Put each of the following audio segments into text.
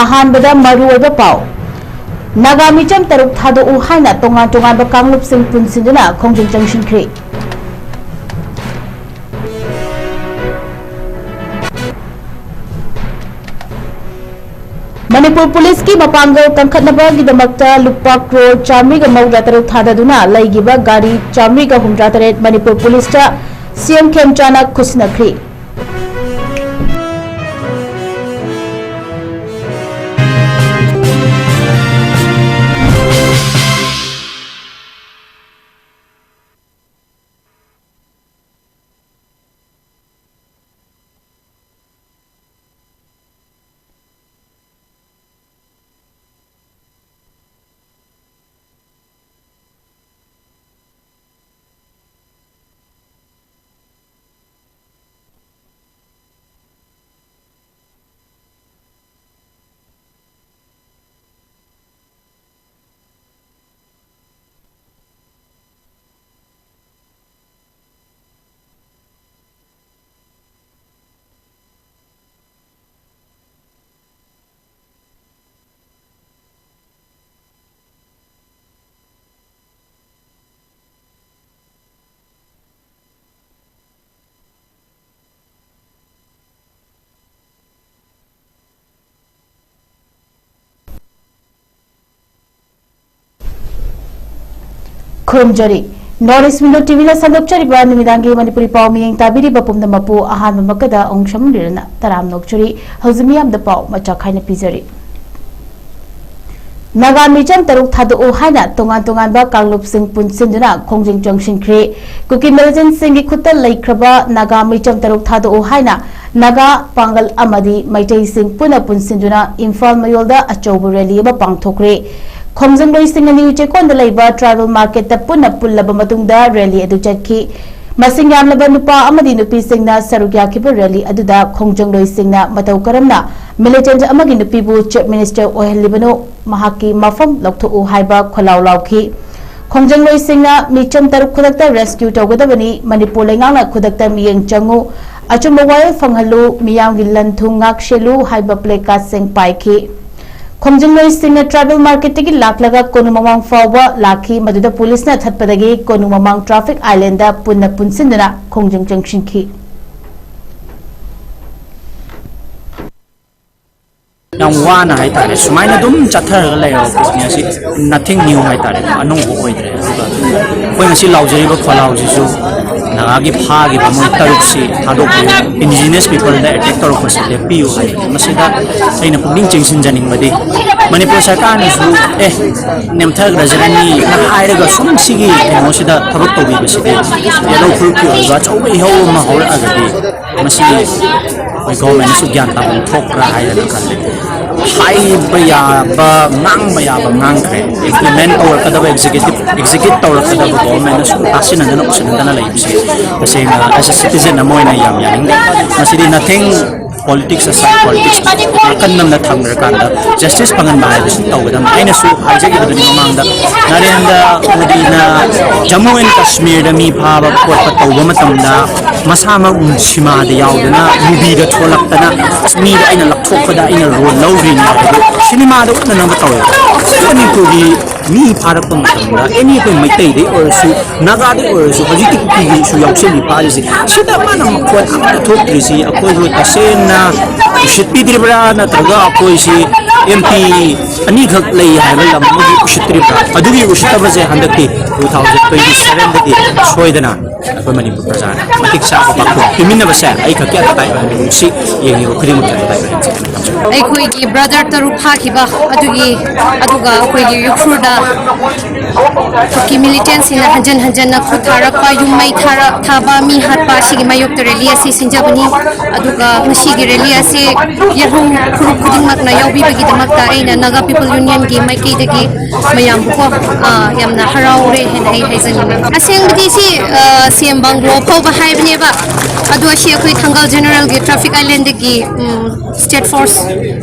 ahan bada maru oba pau naga micham taruk thado u haina tongan tongan ba kanglup sing pun sinduna khongjing junction khri Manipur Police ki mapanggal tangkhatnaba gidamakta lupa crore chamri ga mawda taruk thadaduna laigiba gari chamri ga humra taret Manipur Police ta CM Khemchana khusnakri Khurumjari Norris Window TV la sangapchari ba nimidangi Manipuri pau miyeng tabiri bapum na mapu ahan mamakada ongsham lirna taram nokchuri hozmiyam da pau macha khaina pizari Naga micham taruk thadu o haina tongan ba kanglup sing pun sinduna khongjing junction khre kuki meljen sing gi khutta laikhraba naga micham taruk thadu o haina naga pangal amadi maitei sing puna pun sinduna Imphal mayolda achobu rally ba pangthokre Khomjang loi sing ani uche kon da laiba travel market ta punna pullaba matungda rally adu chakhi masing yamlaba nupa amadi nupi singna sarugya khiba rally aduda khongjang loi singna matau karamna militant amagi nupi bu chief minister ohelibano mahaki mafam lokthu u haiba kholaw lawkhi khongjang loi singna micham taruk khudakta rescue tawgadabani manipur lengangna khudakta miyeng changu achumba wai fanghalu miyang gilan thungak shelu haiba pleka sing paikhi Khomjang loi singna travel market tagi lak laga konumamang fawa lakhi maduda police na thatpadagi konumamang traffic island da punna punsinduna khongjang junction ki Yang wana hai tare sumaina dum chathar la yo business nothing new hai tare anong ho hoi dre koi ngasi laujari ba kholau ji su nagagi pha gi ba mo taruk si thadok indigenous people da attack tarok ko se piu hai masida aina puding chingsin janing badi Manipur sarkar ni su nemthar rajani na haire ga sum sigi mo sida thabak to bi bisi yelo khur ki ga chau bi ho ma ho agadi masigi oi government su gyan ta thok ra hai la kan le hai baya ba ngang kre implement or kada execute tor kada government su asin na option na lai bisi kasi as a citizen na mo na yam yang masidi nothing politics aside politics kan nam na tham rakanda justice pangan ba hai sin tawdam aina su haje gi dani mamangda narendra modi na Jammu and Kashmir da mi pha ba pot pa tawba matamda masama sima da yaudana movie da tholakta na mi da aina lakthok da aina role lawri na cinema da na nam taw ani ko gi mi pharak pa matamda any ko mai tai de or su naga de or su haji ki gi su yauk se ni pa ji sida manam ko thok tri si akoi ro tasen na shitpi diribra na traga akoi si MP ani khak lei hai ba lam gi ushitri pra adugi ushitaba je handakti 2027 da di soidana akoi Manipur praja matik sa ba ko piminna ba sa ai khak ya tai ba ni si yengi ro khrim ta tai ba ai khoi gi brother taru phaki ba aduga khoi gi yukhurda ki militancy na hanjan na khuthara pa yumai thara thaba mi hatpa sigi mayok to rally asi sinjabani aduga ngsi gi rally asi yahung khuru khuding mak na yaubi bagi damakta aina naga people union gi maiki dagi mayam ko yamna harau re hen hai haizani aseng di si CM banglo ko ba hai bne ba adu asi khoi thangal general gi traffic island gi state force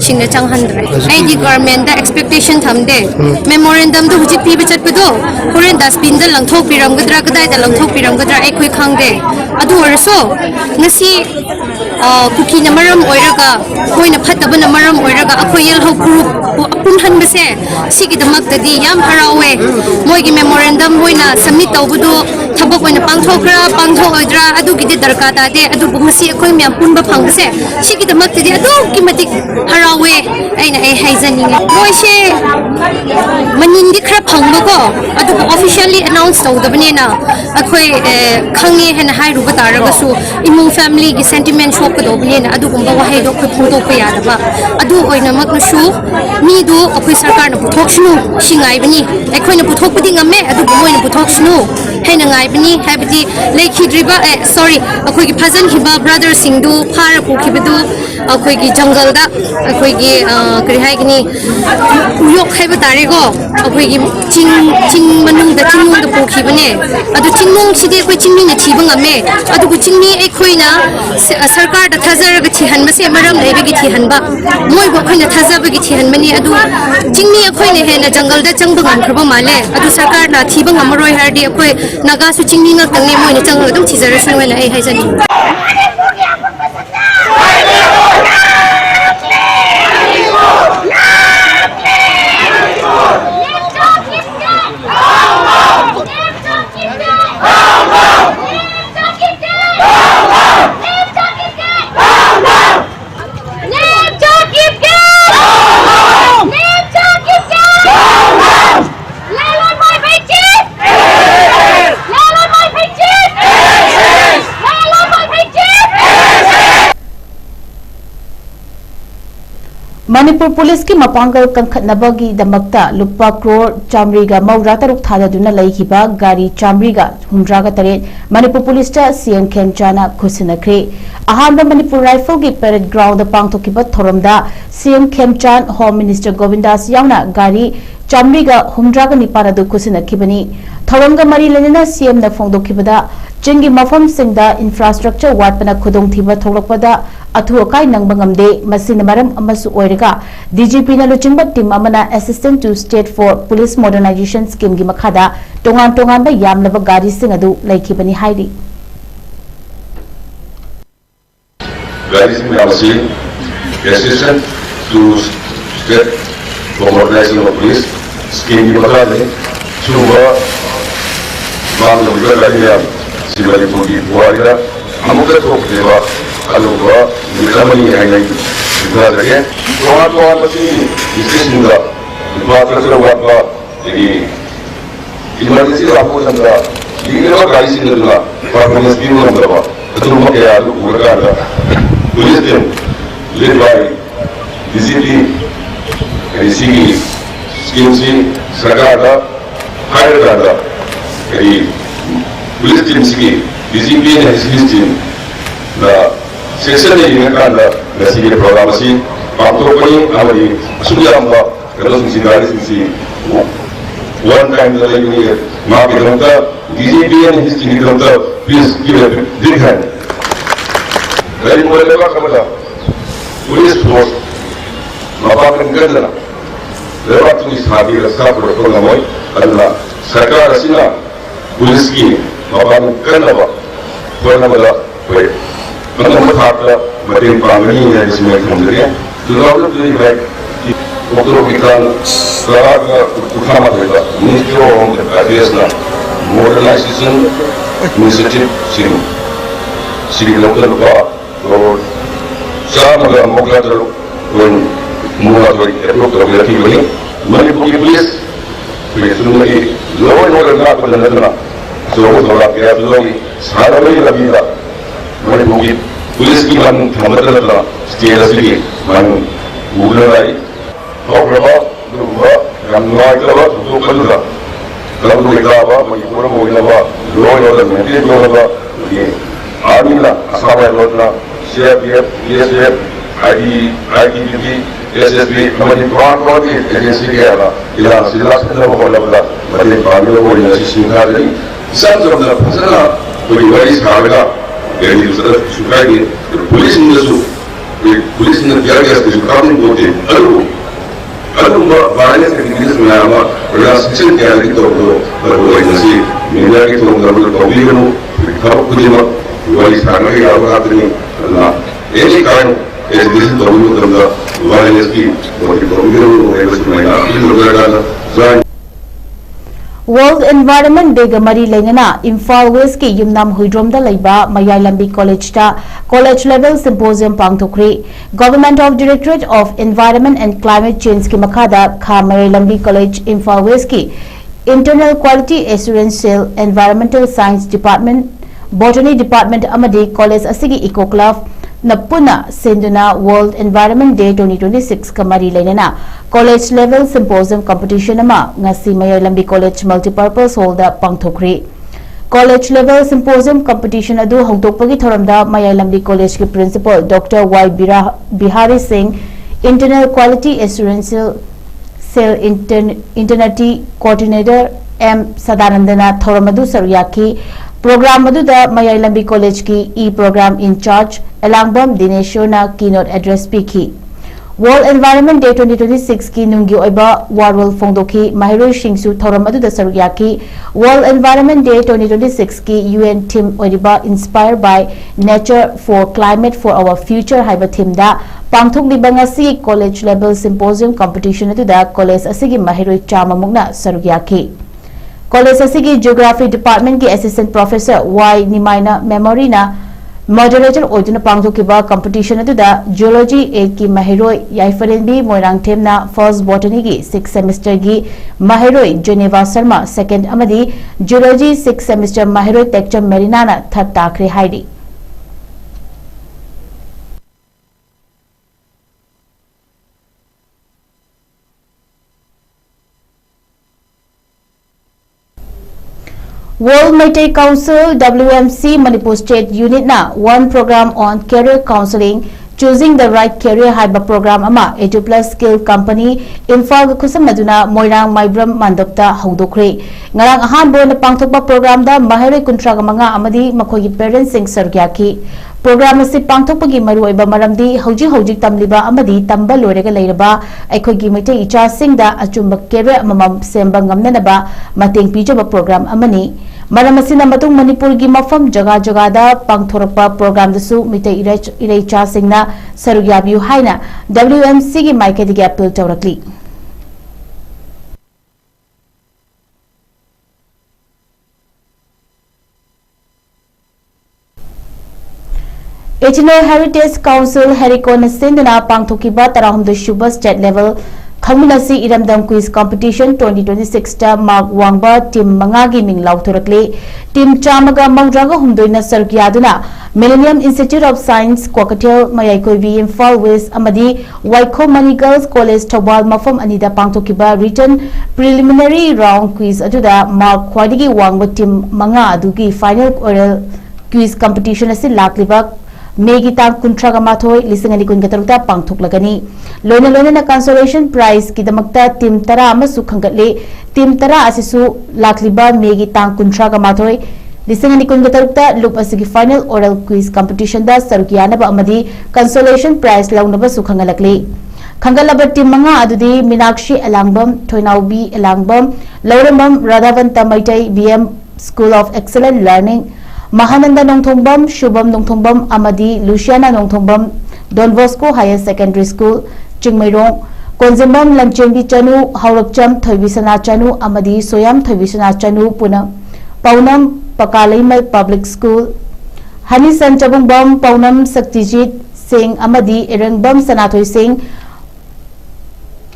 singna changhandre ai di government da expectation thamde memorandum du hujit pi bichat pedo korean dustbin da langthok piram gadra kadai da langthok piram gadra ai khoi khangde adu orso ngasi kuki na maram oiraga koi na phataba na maram oiraga akhoi yel ho group apun han base sigi damak tadi yam harawe moi gi memorandum moi na submit tawbudu thabak oina pangthokra pangthok oidra adu gi darka ta de adu bumasi akhoi myam punba phangse sigi damak tadi adu ki matik harawe aina ai haizani moi she manin di khra phangba ko adu officially announce tawdabani na akhoi khange hen hai ru bataraga su imung family gi sentiment shop ko dobni na adu gumba wa hai do ko photo ko ya da ba adu oina mak na shu mi do akhoi sarkar na puthok shnu singai bani akhoi na puthok pudi ngame adu moi na puthok shnu hai na ngai bani habiti lekhi driba sorry akhoi gi phazan hiba brother singdu phar ko khibdu akhoi gi jungle da akhoi gi kri hai gni uyok hai ba tare go akhoi gi ching manung da chingmung da ko khibane adu chingmung side akhoi chingmi na thiba ngame adu gu chingmi akhoi na sarkar da thazar ga thihan ma se maram leibe gi thihan ba moi bo khoi na thazab gi thihan mani adu chingmi akhoi ne he na jungle da changba ngam khaba male adu sarkar na thiba ngamaroi hardi akhoi naga su chingmi ngak tangne moi na changal dum thizara shwe na ai haisani Manipur Police ki mapangal kangkhatnabagi damakta lupa crore chamriga maura taruk thadaduna laikhiba gari chamriga humdraga taret Manipur Police ta CM Khemchana khusinakre ahamba Manipur Rifle ki parade ground da pangthokiba thoramda CM Khemchan Home Minister Govindas yauna gari chamriga humdraga nipara du khusinakibani thoramga mari lenina CM na phongdokhibada chingi mafam singda infrastructure watpana khudong thiba tholokpada athu akai nangba ngamde masina maram amasu oiraga DGP na luchingba team amana assistant to state for police modernization scheme gi makhada tongan tongan ba yamlaba gari sing adu laikhibani hairi gari sing amasi assistant to state for modernization of police scheme gi makhada suba mamlo ga gari ya sibali pudi buarida amuka thok deba aluba nilamani hainai dagage toa masi isisnga baatra waba di emergency rapo sandra dinga gari singa performance bi ngamba atu make ya lu urga police team led by DCP SCG scheme si sarkar hire karda police team sigi DCP and SCG team na section ni ngakanda na sige program si pampropani amari sudiyamba kada singari si one time the like ni ma bidonta DCP and his team bidonta please give a big hand very more level kamala police force mapakan gandana lewa tu ishabi rasa protocol namoy alla sarkar asina police ki mapakan gandaba korna bala hoye मतलब मताता मतें पांगनी है जिसमें हम लोग दुलावल दुरी bag मोटरों की कान सराग उठा मत लेगा मिनिस्ट्री ऑफ अफेयर्स ना मॉडर्नाइजेशन इनिशिएटिव सिरी लोकल का और शाम का मौका तो वन मुआ तो एक तो लगी बनी मणिपुर की पुलिस सुनने की लॉ एंड ऑर्डर ना को लड़ना सो थोड़ा क्या लोग सारा में लगी था मणिपुर की पुलिस की मन थमतला स्टेज असली मन उगलाई होग्रबा दुबा गंगाइलबा दुकलदा कलम लेगाबा मणिपुर मोइलबा लॉ एंड ऑर्डर मेंटेन करबा ये आर्मीला असावा लोटना CRPF BSF ITBP SSB Manipur की एजेंसी के आला इला जिला स्तर होलबला मते पामिलो होइना सिंगारी संजमना फसला कोई worry Sawla yani sukagi police ni biar gas tu kamu bote alu barangnya sedikit sebenarnya pada section yang itu baru nasi media itu baru tahu ni kan kalau kucing wali sekarang ni kalau kata ni any kind of education violence World Environment Day Gamari Lengana, Imphal West ki Yumnam Huidrom da Laiba, Mayalambi College ta, College Level Symposium Pangthokri, Government of Directorate of Environment and Climate Change ki Makada, Kha Mayalambi College, Imphal West ki, Internal Quality Assurance Cell, Environmental Science Department, Botany Department Amadi College Asigi Eco Club, Napuna Sinduna World Environment Day 2026 Kamari Lenana College Level Symposium Competition Ama Ngasi Mayalambi College Multipurpose Hall da Pangthokri College Level Symposium Competition adu hongtokpagi thoramda Mayalambi College ki Principal Dr. Y. Bihari Singh Internal Quality Assurance Cell Internaty Coordinator M. Sadanandana Thoramadu Saryaki Program Maduda Mayalambi College ki E-Program In Charge Elangbam Dineshona Keynote Address Piki World Environment Day 2026 ki Nungi Oiba Warwal Fongdoki Mahiro Shingsu Thoram Maduda Saryaki World Environment Day 2026 ki UN Team Oiba Inspired by Nature for Climate for Our Future Haiba Team da Pangthok Libangasi College Level Symposium Competition Aduda College Asigi Mahiro Chama Mugna Saryaki College Asigi Geography Department ki Assistant Professor Y. Nimaina Memory na Moderator Odina Pangthokiba Competition aduda Geology 8 ki Mahiroi Yaifarenbi Moirang Them na First Botany ki 6th semester ki Mahiroi Geneva Sharma Second amadi Geology 6th semester Mahiroi Tekcham Marina na Third Takre Haidi World Meitei Council WMC Manipur State Unit na one program on career counseling choosing the right career haiba program ama A2+ skill company Imphal khusam maduna Moirang Maibram Mandopta Hongdokre ngarang ahanbo na pangthokpa program da Mahiroi kuntraga manga amadi makhogi parents sing sargyaki program asi pangthokpagi maruoiba maramdi hojik tamliba amadi tamba lorega leiraba aikhogi Meitei icha singda achumba career amamam semba ngamnanaba mateng pijaba program amani Maramasina matung Manipur gi mafam jaga da pangthorpa program dasu Meitei iraicha singna sarugyabiu haina WMC gi maikedi gi appeal tawrakli Ethno Heritage Council Herikon Sinduna pangthokiba tarahumdu Shuba State Level Khangminasi Iramdam Quiz Competition 2026 ta Mark Wangba Team Mangagi Ming Lauthorakle Team Chamaga Maudraga Humdoina Sarkyaduna Millennium Institute of Science Kwakatel Mayaikoibi Imphal West Amadi Waiko Mani Girls College Thobal Mafam Anida Pangthokiba Written Preliminary Round Quiz aduda Mark Khwadigi Wangba Team Manga adugi Final Oral Quiz Competition asi lakliba Megi tang kuntraga mathoi lisingani kun gatarukta pangthok lagani loina na consolation prize ki damakta team tara amasu khangatle team tara asisu lakliba megi tang kuntraga mathoi lisingani kun gatarukta loop asigi final oral quiz competition da sarukiyana ba amadi consolation prize launaba su khangalakle khangalaba team manga adudi Minakshi Elangbam Thoinaubi Elangbam Laurambam Radhavanta Meitei BM School of Excellent Learning Mahananda Nongthombam, Shubham Nongthombam, Amadi, Luciana Nongthombam, Don Bosco Higher Secondary School, Chingmairong, Konzimbam Lamchengi Chanu, Haurakcham Thoibisana Chanu, Amadi, Soyam Thoibisana Chanu, Punam, Paunam Pakalaimal Public School, Hanisan Chabungbam, Paunam Saktijit Singh, Amadi, Irangbam Sanathoi Singh,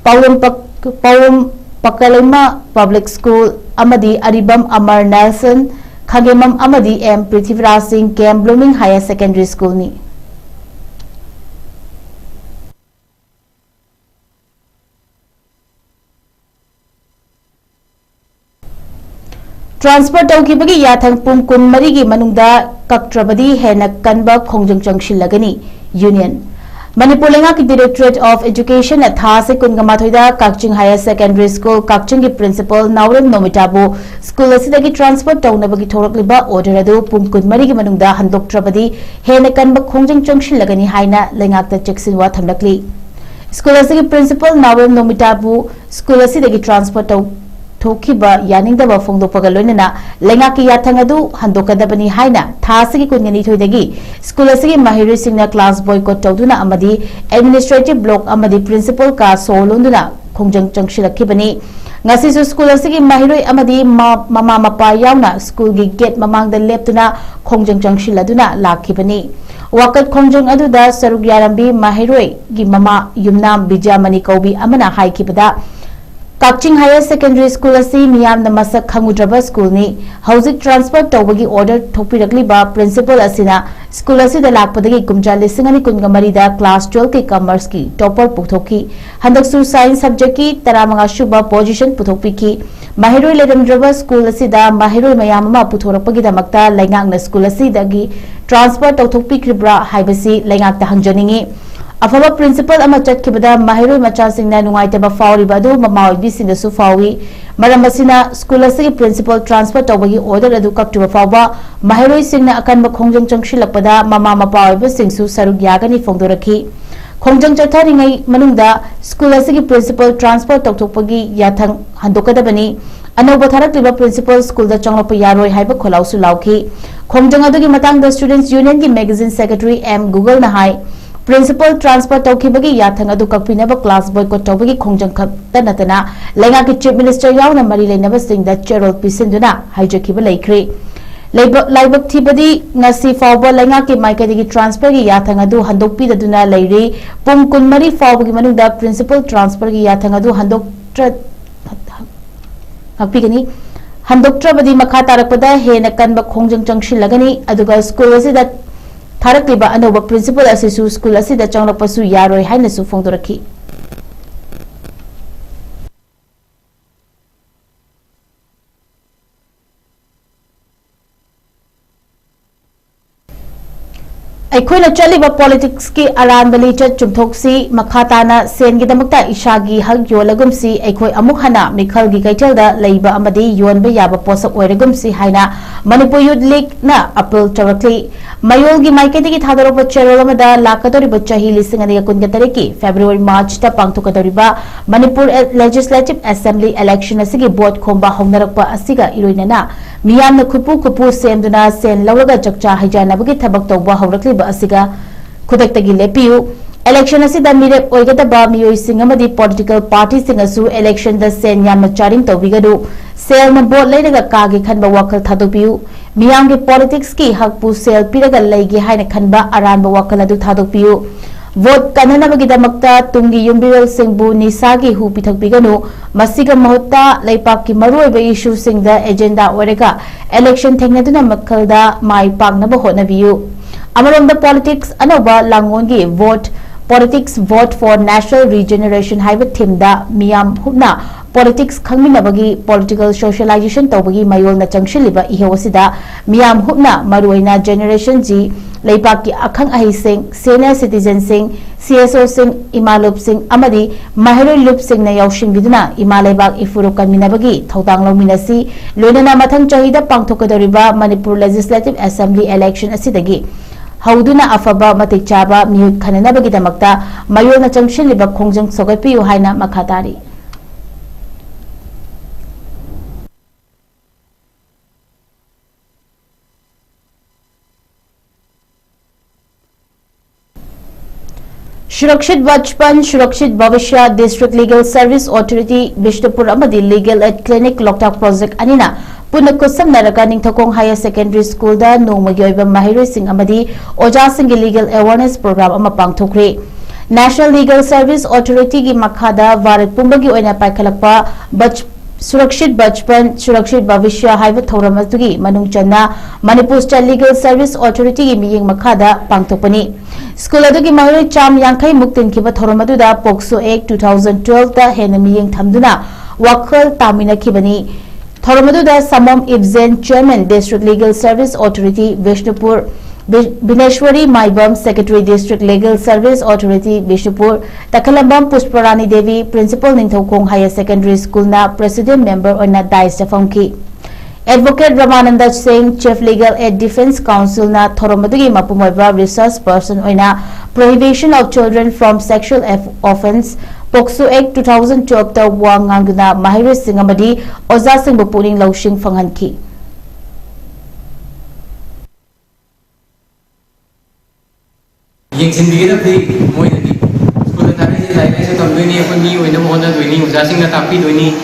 Paunam Pakalaima Public School, Amadi, Aribam Amar Nelson, Khagemam Amadi M. Prithviraj Singh Camp Blooming Higher Secondary School ni Transport tawkibagi yathang pung kun marigi manungda kaktrabadi hena kanba khongjang changshilagani Union Manipur Lenga ki Directorate of Education at Thase Kungamathoida Kakching Higher Secondary School Kakching ki Principal Naurem Nomitabu School asidagi transport tawnabagi thorakliba order adu pumkun marigi manungda handoktrabadi hena kanba khongjang changshilagani haina lengakta cheksinwa thamlakli School asigi Principal Naurem Nomitabu School asidagi transport थोखिबा यानिंगदबा फोंदोपगा लोइनना लेंगा की याथंग अदु हंदोकदबनी हाइना थासिगी कुनगनी थोइदगी स्कूल असिगी माहिरि सिंगना क्लास बॉयकॉट तौदुना अमदी एडमिनिस्ट्रेटिव ब्लॉक अमदी प्रिंसिपल का सोलोंदुना खोंजंग चंगशिलखिबनी ngasisu school asigi mahiroi amadi mama mapa yauna school gi gate mamang da leptuna khongjang changsiladuna lakhibani wakat khongjang aduda saruk yarambi mahiroi gi mama yumnam bijamani kaubi amana haikibada Kakching Higher Secondary School asi miyam na masak khangudraba school ni housing transfer tawbagi order thopirakli ba principal asina school asi da lakpadagi kumja lisingani kungamari da class 12 ki commerce ki topper puthoki handaksu science subject ki taramanga shuba position puthokpi ki mahiroi ledamdraba school asi da mahiroi mayam ma puthorakpagi da makta laingak na school asi da gi transfer tawthokpi kribra haibasi laingak ta hangjaningi अफब principal अमा चटखिबदा माहिरोय मचासिंगना नुंगाइतबा फावरिबा दु ममावबी सिंगसु फावी मरमसिना स्कूल असि प्रिंसिपल ट्रांसफर तौबगी ऑर्डर अदु कपटुबा फावबा माहिरोय सिंगना अकनबा खोंजंग चंगशिलकपदा ममा मपावबा सिंगसु सरुग यागनी फोंदोरखी खोंजंग चथारिंगै मनुंगदा स्कूल असि प्रिंसिपल ट्रांसफर तौथोपगी याथंग हंदोकदबनी अनौबा थारकलिबा प्रिंसिपल स्कूल दा चंगलप यारोय हाइबा खोलाउसु लाउखी खोंजंग अदुगी मतंग द स्टूडेंट्स यूनियन की मैगजीन सेक्रेटरी एम गूगल ना हाई प्रिंसिपल ट्रांसफर तौखिबगी याथंग अदु कपिनबा क्लास बॉयकॉट तौबगी खोंजंग खत नतना लेंगा की चीफ मिनिस्टर यावना मरी लेनबा सिंगदा चेरोल पिसिंदुना हाइजखिबा लेख्रे लाइबक थिबदी ngasi फावबा लेंगा की माइकदगी ट्रांसफर की याथंग अदु हंदोकपी ददुना लेरी पुम कुनमरी फावबगी मनुदा प्रिंसिपल ट्रांसफर की याथंग अदु हंदोक्ट्र हपिगनी हंदोक्ट्रबदी मखा तारकपदा हेन कनबा खोंजंग चंगशिलगनी अदुगा स्कूल असिदा थारकलिबा अनौबा प्रिंसिपल असिसु स्कूल असिदा चंगलपसु यारोय हाइनसु फोंदोरखी अखोना चलिबा पॉलिटिक्स की अरानबली चुमथोक्सी मखाताना सेनगिदमक्ता इशागी हक योलगुमसी अखोय अमुक हना मिखलगी कैथलदा लैबा अमदी योनबा याबा पोसक ओइरगुमसी हाइना मणिपुर यूथ लीग ना अपील तौरक्ली मयोलगी माइकेदगी थादरबा चेरोल अमदा लाकदोरिबा चाही लिसिंग अनिगा कुनगतरे की फेब्रुआरी मार्च ता पांगथोकदोरिबा मणिपुर लेजिस्लेटिव असेंबली इलेक्शन असिगी बोट खोंबा हौनरकपा असिगा इरोइनना मियामना खुपु खुपु सेमदुना सेन लौरगा चकचा हाइजानबगी थबक तौबा हौरक्लिबा असिगा खुदक्तगी लेपियु इलेक्शन असिदा मिरेप ओइगदबा मियोइसिंग अमदी पॉलिटिकल पार्टी सिंगसु इलेक्शन द सेन यामना चारिंग तौबिगदु सेल न बोट लेरगा कागे खनबा वखल थादोपियु मियांगे पॉलिटिक्स की हकपु सेल पिरगा लेगे हाइना खनबा अरानबा वखल अदु थादोपियु वोट कननबगिदमक्ता तुंगी युम्बिरल सिंहबु निसागी हु पिथकबिगनु मसिगा महत्ता लेपाक की मरुओइबा इशू सिंगदा एजेंडा ओरेगा इलेक्शन थेंगनदुना मखलदा माइ पाकनबा होनबियु अमरोंदा पॉलिटिक्स अनोबा लांगोनगी vote politics vote for national regeneration हाइबा थीमदा मियाम हुना पॉलिटिक्स खंगमिनबगी पॉलिटिकल सोशलाइजेशन तौबगी मयोलना चंगशिलिबा इहेवसिदा मियाम हुना मरुओइना जनरेशन जी लेपाक की अखंग अहिसिंग सीनियर सिटीजन सिंह सीएसओ सिंह इमालुप सिंह अमदी महिरोय लुप सिंह ना यावशिंगिदुना इमालेबाग इफुरो कनमिनबगी थौदांग लौमिनसी लोइनना मथंग चहिदा पांगथोकदोरिबा मणिपुर लेजिस्लेटिव असेंबली इलेक्शन असिदगी हौदुना अफबा मतिक चाबा मिहुत खननबगिदमक्ता मयोलना चंगशिलिबा खोंजंग सोगपियु हाइना मखातारी सुरक्षित बचपन सुरक्षित भविष्य district legal service authority Bishnupur अमदी legal aid clinic Loktak project अनिना पुनः कुसमनरगा निंथकोंग हायर सेकेंडरी स्कूल दा नोमगी ओइबा माहिरोइसिंग अमदी ओजासिंग लीगल अवेयरनेस प्रोग्राम अमा पांगथोखरे नेशनल लीगल सर्विस अथॉरिटी की मखादा भारत पुंबगी ओइना पाइखलकपा सुरक्षित बचपन सुरक्षित भविष्य हाइबा थौरम अदुगी मनुंग चन्ना Manipur state legal service authority की मियेंग मखादा पांगथोपनी स्कूल अदुगी माहिरोय चाम यांखै मुक्तिनखिबा थौरम अदुदा पोक्सो एक्ट 2012 दा हेन मियेंग थमदुना वखल तामिनखिबनी थौरम अदुदा समम इब्जेन chairman district legal service authority Bishnupur Bineshwari Maibam secretary district legal service authority Bishnupur Takhellambam Pushparani Devi principal Ninthoukhong higher secondary school ना प्रेसिडेंट मेंबर ओना दाइस फंकी advocate Ramananda Singh chief legal aid defence council ना थोरमदुगी मपुमोइबा रिसर्च पर्सन ओना prohibition of children from sexual offence Pokso Act 2012 ta wa ngangna Mahiri Singamadi Oza Singh bu puning lawsing phanghanki Yang sendiri tapi moi tadi sekolah tadi saya saya tahu ini apa ni, ini mohon dah ini, usaha singa tapi ini,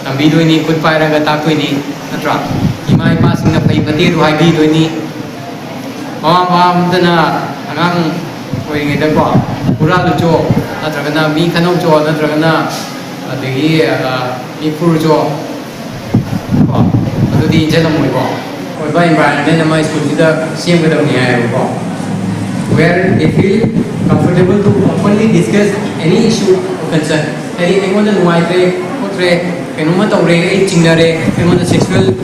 ambil ini, ikut payah raga tak ini, natra. Imai pas singa pai pati tu hai bi ini. Mama mama tu na, angang, kau ini dah kau, pura lucu, natra kena mi kanok jo, natra kena, lagi mi puru jo. Kau, itu di jalan moi kau. Kau bayi environment nama sekolah kita siam kita ni ayah kau. Where they feel comfortable to openly discuss any issue or concern. Anyone that knows that anyone that already chinare, anyone that sexual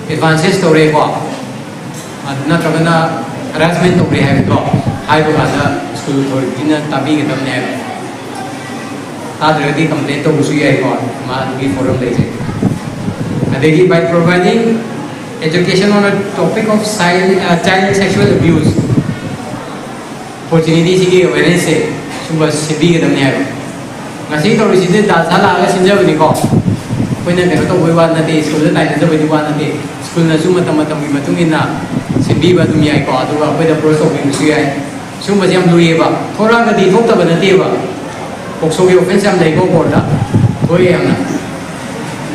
advances to already go. Not trying to harassment to already have go. I go as a school authority na tabi kita punya. Tad ready complaint to usually I go. Ma we forum leje. Adegi by providing education on a topic of child sexual abuse. Opportunity sigi awareness se sumba sibi ke damne aro ngasi to riside da sala aga sinja bani ko koina ke to boiwa na te school da lai da bani wa na te school na suma tam tam bi matung ina sibi ba dum yai ko adu ga ko da process bi su yai sumba jam lu ye ba thora ga di thok ta ba na te ba pokso ge offense am dai ko ko da ko ye am na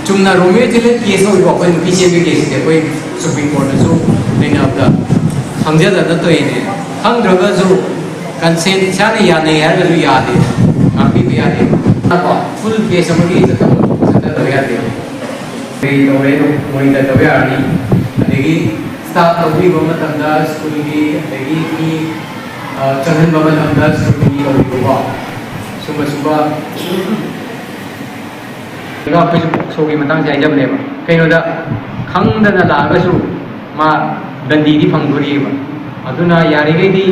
chumna romeo tile case ho ko ko pcm case de ko supreme court so nei na da hamja da to ye ne hang draga zo consent sana ya nahi hai agar yaad hai aap bhi yaad hai aap full case samagi to sata yaad hai ei tore no moi da tabe ani adegi staff tawbi bama tanda school gi adegi ki chahan bama tanda school gi tawbi ba suba ga pe so gi matang jai jab le ba kaino da khang da na la ga su ma dandi di phanguri ba aduna yari gai di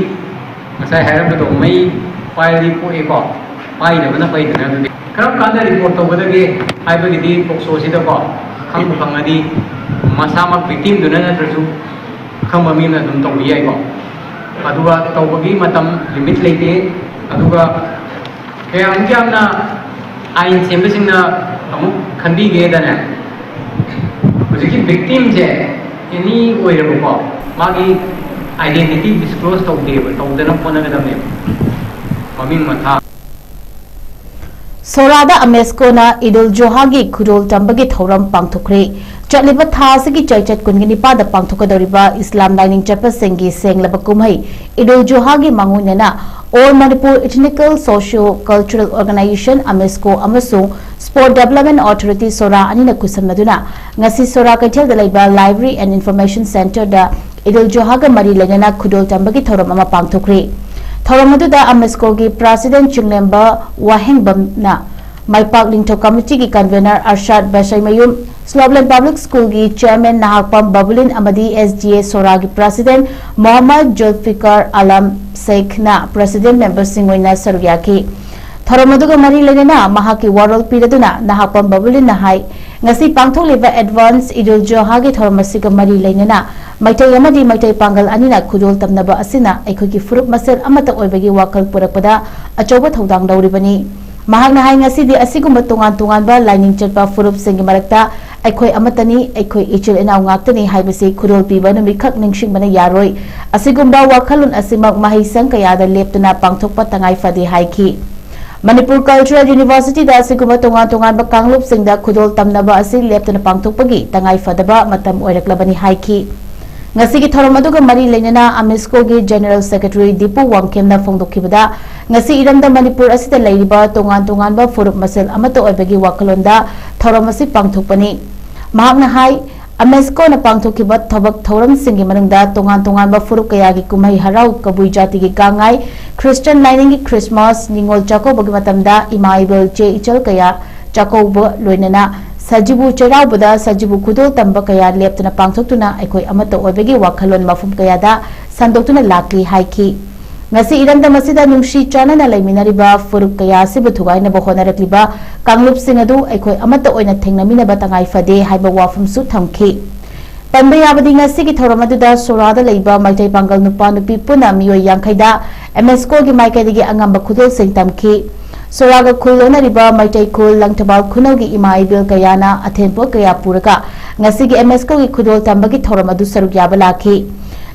masai haram to mai pai di ko e ko pai da bana pai da na karam ka da report to bada ge ai ba di pokso si da ko khang phang adi masa mak victim du na na tru khang ma mi na dum to bi ai ko aduga to ba gi matam limit leite aduga ke am kyam na ain sembe sing na amu khandi ge da na ki victim je any oi ra ko magi identity disclose to deva to dana pona ga damne maming matha Sorada Amesko na Idul Joha gi khurol tambagi thoram pangthokre chatliba thasi gi chaichat kungini pa da pangthokadoriba Islam lining chapa sengi senglaba kumhai Idul Joha gi mangunena na All Manipur Ethnical Socio Cultural Organization Amesko amasung Sport Development Authority Sora anina kusamnaduna ngasi Sora kaithel da laiba Library and Information Center da Idul Joha ga mari lenana khudol tambagi thoram ama pangthokre thoram aduda Amesko gi President Chinglemba Wahengbam na Maipak Lingtho Committee gi Convener Arshad Basaimayum Slobland Public School gi Chairman Nahakpam Babulin Amadi SGA Sora gi President Muhammad Julfikar Alam Sheikh na President Member Singoina Saryaki Thoromaduga mari lenena mahaki warol piraduna Nahakpam Babulin nahai ngasi pangthok leba Advance Idul Joha gi thoromasiga mari lenena Maitai amadi Maitai Pangal anina khudol tamnaba asina aikhogi furup masel amata oibagi wakal purakpada achoba thodang dauribani mahakna hai ngasi di asigumba tungan ba lining chatpa furup singi marakta aikhoi amatani aikhoi ichil enaw ngaktani haibasi khudol piba numi khak ningsing bana yaroi asigumba wakhalun asimak mahisang kayada leptuna pangthokpa tangai fadi haiki Manipur Cultural University da asigumba tungan ba kanglup singda khudol tamnaba asi leptuna pangthokpagi tangai fadaba matam oiraklabani haiki ngasi gi thorom aduga mari lenana Amesko gi General Secretary Dipu Wangkemna phongdokhibada ngasi iramda Manipur asida leiriba tungan ba furup masel amato oibagi wakalonda thorom asi pangthokpani mahakna hai Amesko na pangthokhiba thobak thoram singi manungda tungan ba furup kaya gi kumai harau kabui jati gi gangai Christian lining gi Christmas ningol chako bagi matamda imaibel che ichal kaya chako ba loinana Sajibu Cherabada Sajibu Kudol Tamba Kaya Leptuna Pangtokuna Aikoi Amata Oibegi Wakalon Mafum Kayada Sandotuna Lakli Haiki Ngasi Iranda Masida Nungshi Chana na Laiminariba Furuk Kaya Sibutugai na Bohonarakliba Kanglup Singadu Aikoi Amata Oina Tengnamina Batangai Fade Haiba Wafum Su Thamki Panbayabadi ngasi ki thoramaduda Sorada Leiba Maitai Pangal Nupa Nupi Puna Miyoi Yangkaida Amesko gi Maikai digi Angamba Khudol Sing Tamki Soraga Kulona Riba Maitai Kul Langtabal Kunogi Ima Ibil Gayana Athenpo Gaya Puraka Ngasigi MSCO gi Kudol Tambagi Thoramadu Saruk Yabalaki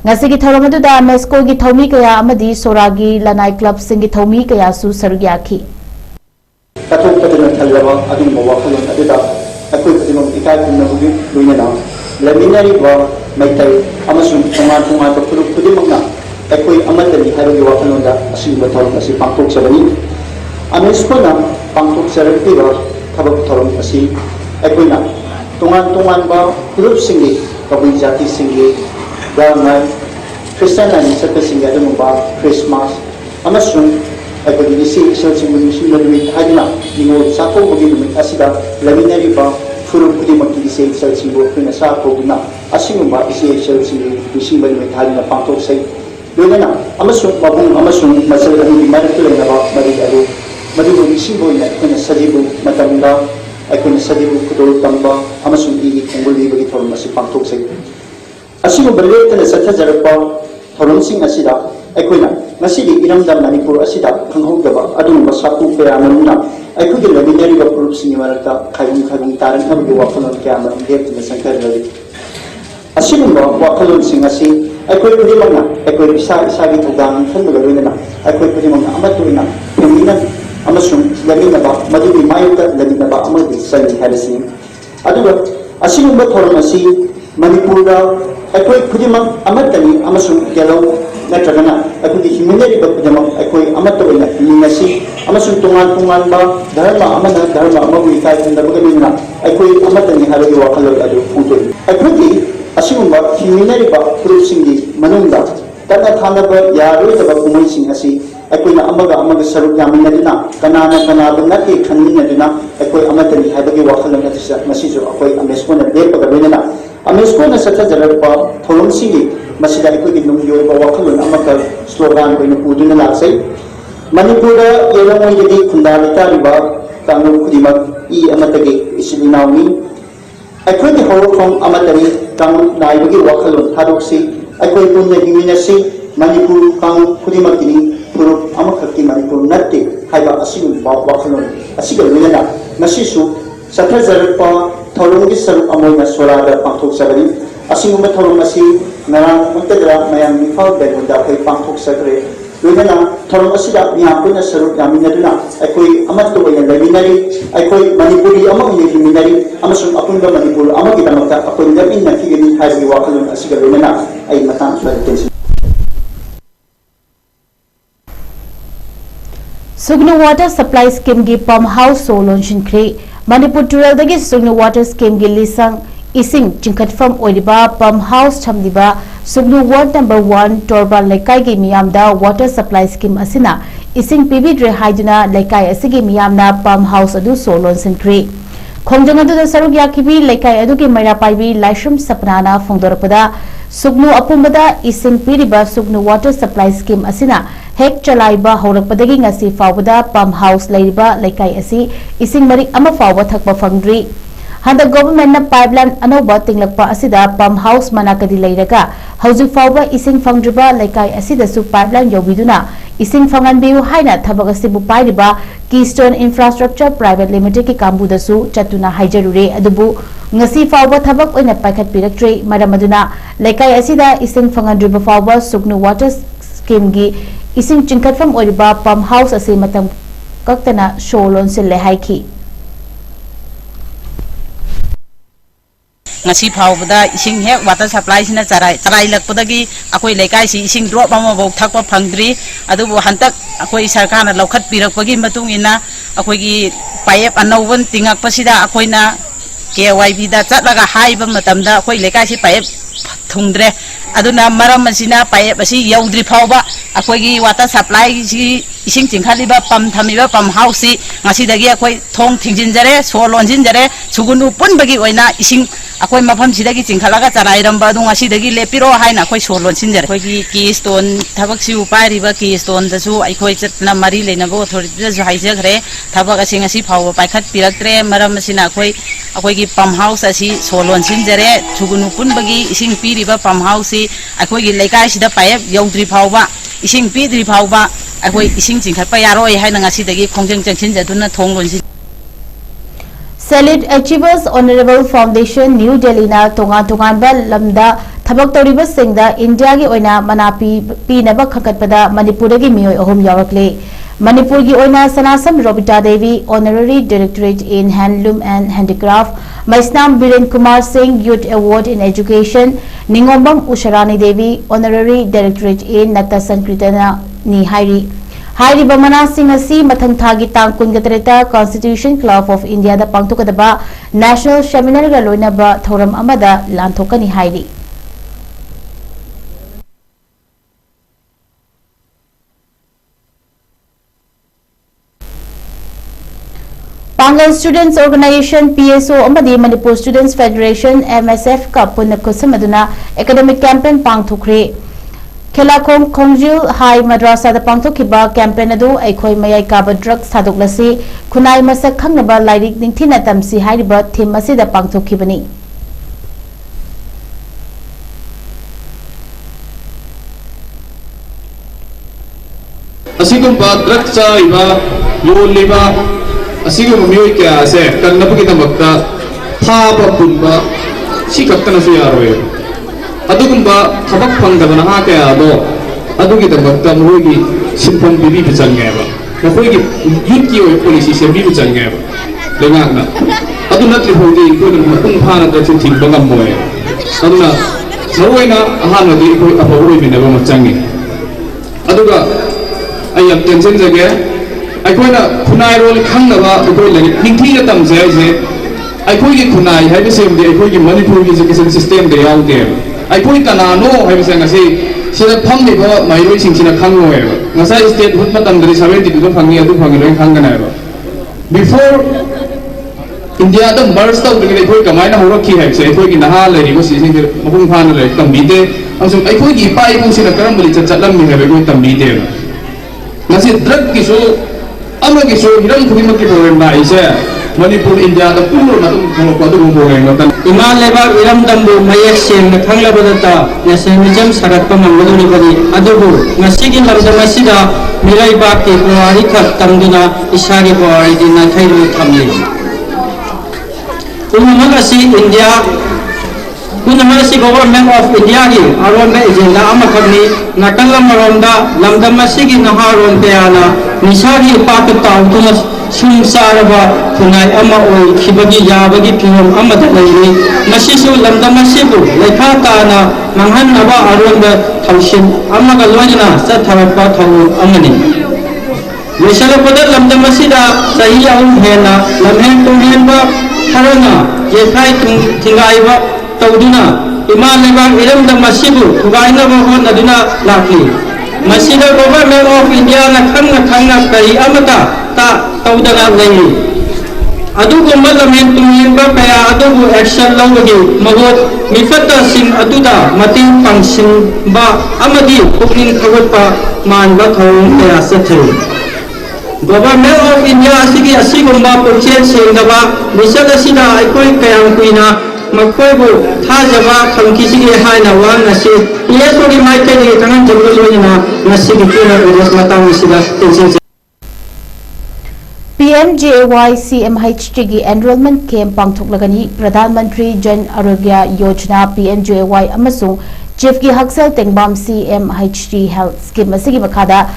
Ngasigi Thoramadu da MSCO gi Thomi Gaya Amadi Soragi Lanai Club Singi Thomi Gaya Su Saruk Yaki Katung Padina Kalava Adin Mawakalan Adida Akui Padimam Ikai Punabugi Luinana Laminari Ba Maitai Amasun Tunga Pudimana Akui Amadani Haru Wakalanda Asin Baton Asi Pangtok Sabani Ameskona Pangtok Saratiba Kabak Torom Asi Akuina Tungan Ba Group Singi Kabi Jati Singi Gamai Christian and Saka Singi Adamumba Christmas Amasun Akui Isi Searching Singi Adina Nimo Sako Bugin Asida Laminari Ba Furu Pudimaki Isi Searching Bukina Sako Guna Asimumba Isi Searching Bishimba Hadina Pangtok Say Lunana Amasun Babung Amasun Masal Adi Maritul Nava Mari Adu Madu Bishimbo Yakuna Sadibu Matamda Akuna Sadibu Kudol Tamba Amasun Igi Kongoli Bagi Torum Asi Pangtok Say Asimu Berleta Sata Jarapa Torum Sing Asida Akuna Nasidi Iramda Manipur Asida Kanghogaba Adu Masaku Kaya Manuna Akudi Laminari Guru Singi Marata Kayun Taran Habu Wakalon Kama Get in the Sankari Asimu Wakalon Sing Asi Akui Pudimana Akui Sagi Tadang Kandagarina Akui Pudimana Amatuina Pemina Amasum Laminaba Maduri Mayuka Laminaba Amadi Sali Harrison Aduba Asimu Toramasi Manipura Akui Pudimam Amatani Amasum Yellow Natragana Akudi Humanity Pudimam Akui Amatoina Nasi Amasum Tungan Ba Dharma Amana Dharma Amawi Kai and the Bugamina Akui Amatani Haru Wakalo Adu Futu Akudi Asumba Humanity Group Singi Manunda Tana Tanaba Yarutaba Kumai Sing Asi Akuina Amaga Saruk Yaminadina, Kanana Nati, Kaninadina, Akui Amatani Habagi Wakalan Masizo, Akui Ameskona Depa Gavinana, Ameskona Sata Jarapa, Tolom Singi, Masida Akui Numuyo Wakalan Amaka, slogan when Uduna Latsai, Manipura, Yelamoi Yedi, Kundalita Riba, Kanu Kudima, E. Amatagi, Isilinawi, Akui Horokong Amatari, Kanu Naibagi Wakalan, Hadoksi, Akui Punya Himinasi, Manipur, Kanu Kudimakini, Puru Amakaki Manipur Nati, Haiba Asimu Wakalon, Asiga Luna, Nasisu, Satazarpa, Tolungi Saru Amoina Solada Pangtok Sabari, Asimu Tolumasi, Nara Montedra, Mayam Mifal Bedunda, Pangtok Sagre, Luna, Tolumasida, Yapuna Saru Yaminaduna, Akui Amato and Laminari, Akui Manipuri among the Himinari, Amasun Apunda Manipur, Amagidamata, Apun Labin Nakigani, Haibi Wakalon, Asiga Luna, I Matan Attention. Sugnu Water Supply Scheme gi Pump House so launching kre Manipur Tural dagi Sugnu Water Scheme gi lisang ising chingkat from oidiba Pump House chamdiba Sugnu Ward number 1 Torba Lekai gi miyamda Water Supply Scheme asina ising pibidre haiduna Lekai asigi miyamna Pump House adu so launching kre Khongjang adu da saruk yakibi Lekai adu gi maira paibi Laishum Sapnana Fongdorpada Sugnu Apumbada ising piriba Sugnu Water Supply Scheme asina Hek Chalaiba Horakpadagi ngasi fawada Pump House Lairiba Laikai asi ising marik ama fawa thakpa fangdri Handa government na pipeline anoba tinglakpa asida Pump House manakadi lairaga hauzik fawa ising fangdriba Laikai asida su pipeline yobiduna ising fanganbiu haina thabak asibu pairiba Keystone Infrastructure Private Limited ki kambuda su chatuna haijarure adubu ngasi fawa thabak oina paikhat piraktre maramaduna Laikai asida ising fangandriba fawa Sugnu Water Scheme gi Ising chingkat from Oriba Pump House ase matam kaktana sholon sile haiki ngasi phawda ising he water supply sina charai lakpadagi akoi lekai si ising drop ama bok thakpa phangdri adubu hantak akoi sarkar na lokhat pirakpagi matungina akoi gi pipe anawon tingak pasida akoi na KYB da chatlaga haiba matamda akoi lekai si pipe thungdre aduna maram masina pipe asi yaudri phawba akoi gi water supply si ising chingkhaliba pam thamiba pump house ngasi dagi akoi thong thingjinjare solon jinjare sugunu punbagi oina ising akoi mafam sidagi chingkhalaga charairamba du ngasi dagi lepiro haina akoi solon sinjare akoi gi Keystone thabak si upai riba Keystone da su akoi chatna mari leina bo authority da ju haijagre thabak asi ngasi phawba paikhat piraktre maram masina akoi gi pump house asi solon sinjare sugunu punbagi ising piriba pump house akoi gi lekai sida pipe yaudri phawba ising pidri phawba ꯑꯩꯈꯣꯏ ꯏꯁꯤꯡ ꯆꯤꯡꯈꯠꯄ ꯌꯥꯔꯣꯏ ꯍꯥꯏꯅ ꯉꯁꯤꯗꯒꯤ ꯈꯣꯡꯖꯪ ꯆꯪꯁꯤꯟꯖꯗꯨꯅ ꯊꯣꯡ ꯂꯣꯟꯁꯤ Salute Achievers Honorable Foundation New Delhi na tonga lamda thabak tawriba singda India gi oina manapi pinaba khakatpada Manipur gi miyoi ahum yarakle Manipur gi oina Sanasam Robita Devi Honorary Directorate in Handloom and Handicraft Maisnam Biren Kumar Singh Youth Award in Education Ningombam Usharani Devi Honorary Directorate in Nata Sankritana ni hairi Hairiba manasing asi mathang thagi tang kungatreta Constitution Club of India da pangthokadaba National Seminar ga loinaba thoram amada lanthokani hairi Pangal Students Organization PSO amadi Manipur Students Federation MSF ka punna kusamaduna academic campaign pangthokre Kelakong Kongjil High Madrasa da pangthokiba campaign adu aikhoi mayai kaba drugs thadoklasi khunai masak khangnaba lairik ningthina tamsi hairiba theme asida pangthokibani asigumba drugs cha iba yoliba asigum miyoi kya ase kannapagi tamakta thaba punba sikattana su yaroy adugumba thabak phangdaba na ha kaya do adugi tamakta mogi sinpham bibi bichangeba nakhoi youth ki oi policy se bibi changeba lengakna adu natri hodi ko na matung phana da chu thing bangam moy aduna naroina ahana di ko apawoi minaba machangi aduga ayam tension jage aikoina khunai rol khangnaba akoi lani ningthina tamse je aikoi gi khunai haibe sem de aikoi gi Manipur gi education system de yaude aikoi kanano haibe se ngasi sida phamni ba mairoi singchina khangoi ngasa state hut matam dri 70 du phangi adu phangi roi khangana ba before India da merge ta udri aikoi kamaina horakhi hai se aikoi gi naha lari go si sing mapung phana le tambide amsum aikoi gi pai pung sina karam bali chatlam mi habe go tambide ngasi drug ki so amagi so hiram khudimaki program na ise Manipur India da puro na tum kholo ko du program na tan iman leba iram dambu mayek sem na khangla badata nationalism sarat pa mangoluni bani adubu ngasi gi lamda masida mirai ba ke kwari khat tamduna isari kwari dina thairu thamli umagasi India Kunamasi Government of India gi aron agenda amakhani nakalam maronda lamdamasi gi naharon peana nisari pat tautuna sumsaraba kunai ama oi khibagi yabagi phim amada leini masisu lamdamasi bu lekha tana manghan naba aronda thausin amaga loina satharapa thau amani Misal pada lamdamasi da sahi aum hena lamhen tunghenba harana yekai thingai ba tauduna iman leba iram da masibu tugaina ba hon aduna laki masida Government of India na khangna kari amata ta taudana ngai adu gumba lamen tungin ba kaya adu action lawagi magot mifata sing aduda mating pangsin ba amadi pukning khagot pa man ba thong kaya sathu Government of India asigi asigumba purchase singaba misal asida aikoi kayang kuina Makwebu Tajama Kamkisigi Haina Wan Nasi Yesuri Maikani Tangan Jabulina Nasi Kina Udas Matang Sida PMJAY CMHT gi enrollment camp pangthoklagani Pradhan Mantri Jan Arogya Yojana PMJAY amasung Chief gi Haksel Tengbam CMHT Health Scheme asigi makada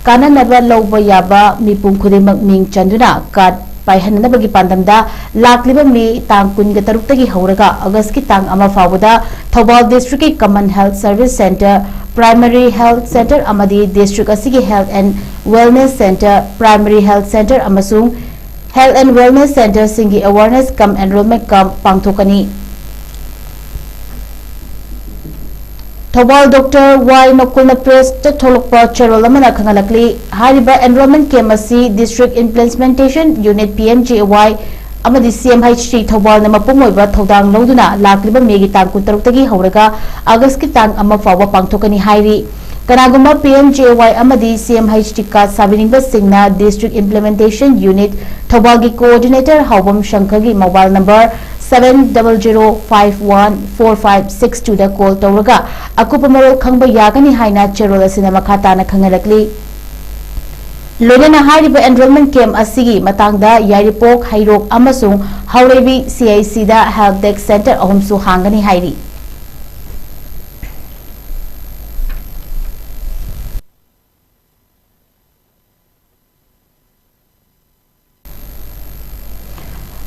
kananaba lawba yaba mipum khudimak ming chanduna kat Paihanabagi Pandamda, Lakliba Mi, Tankun Gatarutagi Horaga, August Tang Amafawada, Thobal District Common Health Service Center, Primary Health Center, Amadi District Asigi Health and Wellness Center, Primary Health Center, Amasung, Health and Wellness Center, Singi Awareness Come Enrollment Come Pangthokani. Thobal Dr. Y. Nokulna Press Tolokpa Charolamana Kangalakli, Hariba Enrollment Kemasi District Implementation Unit PMJAY, Amadi CMHT Thobal Namapumoiba Thodang Loduna, Lakliba Megi Tanku Tarutagi Horaga, August Kitang Amafawa Pangtokani Hairi. Kanaguma PMJAY Amadi CMHT Ka Sabininga Singna District Implementation Unit, Thobalgi Coordinator Hawam Shankagi Mobile Number 700514562 da call tawraga akupa marol khangba yagani haina cherola sinema khata na khangalakli Loina Hariba Enrollment Camp Asigi Matangda Yaripok Hairok Amasung Haurebi CIC da Help Desk Center Ahumsu Hangani Hairi.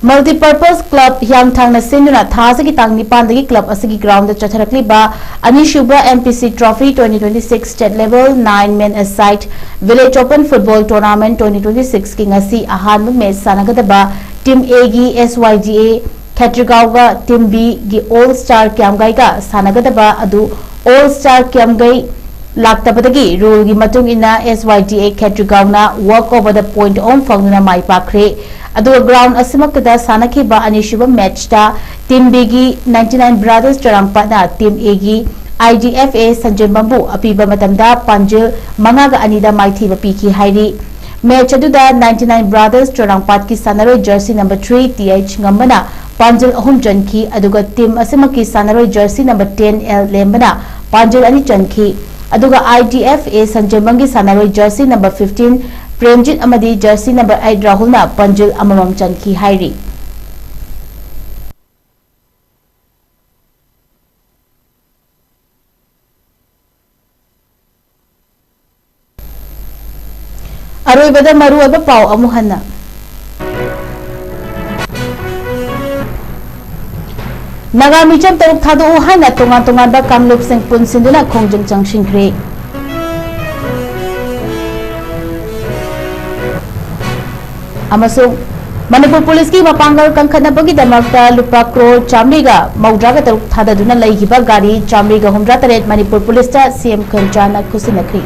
Multi-purpose club yang thang na sinuna thasa ki tang nipan dagi club asigi ground da chatharakli ba ani shubha MPC Trophy 2026 state level 9 men aside village open football tournament 2026 ki ngasi ahan match sanagada ba team A gi SYGA Khatrigao ga team B gi all star Kiamgai ga sanagada ba adu all star Kiamgai laktabadagi rule gi matung ina SYGA Khatrigao na walk over the point on fanguna mai pakre adu ground asimakada sanaki ba anishuba match ta team B gi 99 brothers charangpa na team A gi IGFA Sanjay Bambu apiba matamda panjil mangaga anida maithi ba piki hairi match aduda 99 brothers charangpat ki sanaroi jersey number 3 TH ngamana panjil ahum janki aduga team asimaki sanaroi jersey number 10 L lembana panjil ani janki aduga IGFA Sanjay Bangi sanaroi jersey number 15 Premjit Amadi jersey number 8 Rahul na panjil amamam chanki hairi. Aroi bada maru aba pau amuhanna. Nagami cham taruk thado uhana tongan ba Kamlop Singh Punsinduna Khongjang Changshingkre. Amasung Manipur Police ki mapangal kangkhanabagi damakta lupa crore chamriga maudraga taruk thadaduna laigiba gari chamriga humra taret Manipur Police ta CM Kanchana kusinakri.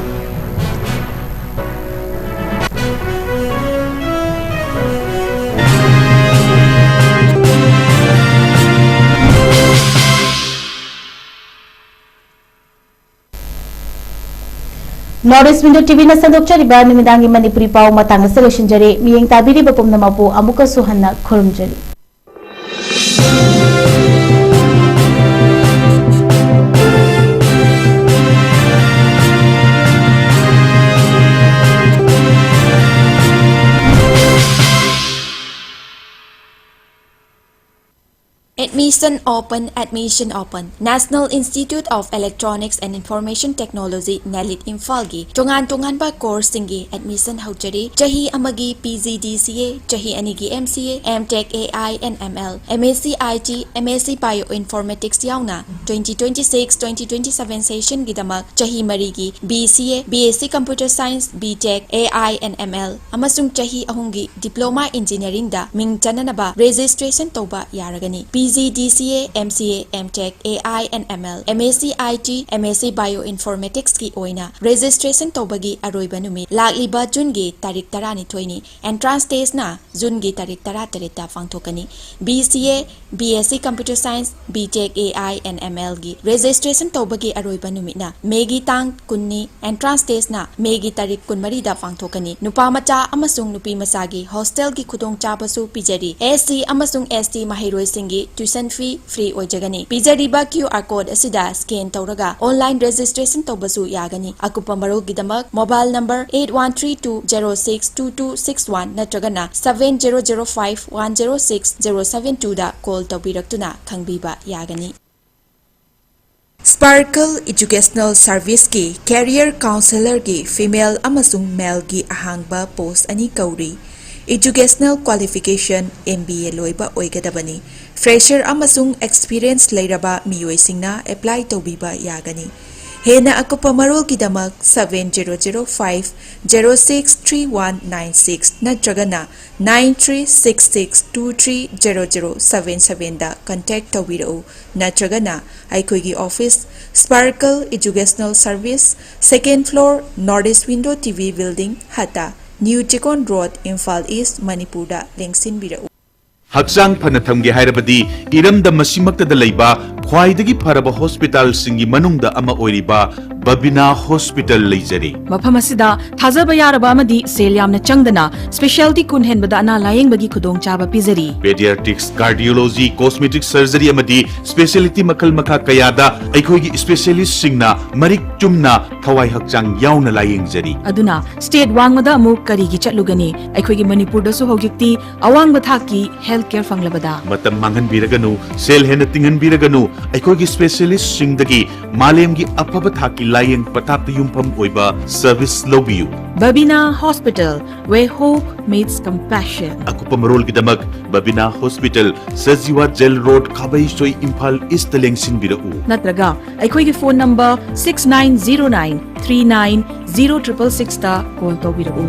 Norris Window TV na sandok chariba nimidangi Manipuri pau matang selection jare miyeng tabiri bapum namapu amuka suhanna khorum jari. Admission open. National Institute of Electronics and Information Technology NELIT Imphal-gi tongan ba course singi admission haujari chahi amagi PGDCA chahi anigi MCA MTech AI and ML MSc IT MSc Bioinformatics yauna 2026-2027 session gidamak chahi marigi BCA BSc Computer Science BTech AI and ML amasung chahi ahungi Diploma Engineering da ming chananaba registration toba yaragani PGDCA, MCA, MTech, AI and ML, MSc IT, MSc Bioinformatics ki oina registration tobagi aroiba numit lagliba June gi tarik 12 ni entrance test na June gi tarik 13 ta fangthokani BCA, BSc Computer Science, BTech, AI and ML gi registration tobagi aroiba numit na Megi tang kunni entrance test na Megi tarik 13 da fangthokani nupa macha amasung nupi masagi hostel gi khudong chabasu pijari SC amasung ST mahiroi singi tuition fee free oijagani pijariba QR code asida scan tawraga online registration tawbasu yagani akupa maro gidamak mobile number 8132062261 natragana 7005106072 da call tawbiraktuna khangbiba yagani. Sparkle Educational Service ki Career Counselor ki female amasung male ki ahangba post ani kauri Educational Qualification MBA loiba oigadabani Fresher amasung experience leiraba miyoi singna apply tobiba yagani hena akupa marol kidamak 7005063196 natragana 9366230077 da contact tobiro natragana aikoigi office Sparkle Educational Service second floor Norris Window TV building Hata New Chikon Road Imphal East Manipur da lengsin bira Hakchang phana thamge hairabadi iramda masimakta da leiba ख्वाइदगी फरबा hospital सिंगी मनुंगदा अमा ओइरिबा Babina hospital लेजरी मफम असिदा थाजबा यारबा अमदी cell यामना चंगदना speciality कुन हेनबदा अना लायेंगबगी खुदोंग चाबा पिजरी पेडियाट्रिक्स कार्डियोलॉजी कॉस्मेटिक सर्जरी अमदी स्पेशलिटी मखल मखा कयादा अखोइगी स्पेशलिस्ट सिंगना मरिक चुमना थवाई हकचांग याउना लायेंगजरी अदुना स्टेट वांगमदा अमु करिगी चटलुगनी अखोइगी मणिपुर दसु होजिक्ति अवांग बथाकी हेल्थ केयर फंगलबदा मतम मांगन बिरगनु सेल हेन तिंगन बिरगनु अखोइगी स्पेशलिस्ट सिंगदगी मालेमगी अफब थाकी लायेंग पताप युमफम ओइबा सर्विस लोबियु बबिना हॉस्पिटल वे होप मीट्स कंपैशन अकुपा मरोल की दमक बबिना हॉस्पिटल सजीवा जेल रोड खाबई सोई इम्फाल ईस्ट लेंगसिन बिरउ नत्रगा अखोइगी फोन नंबर 6909390666 ता कॉल तौबिरउ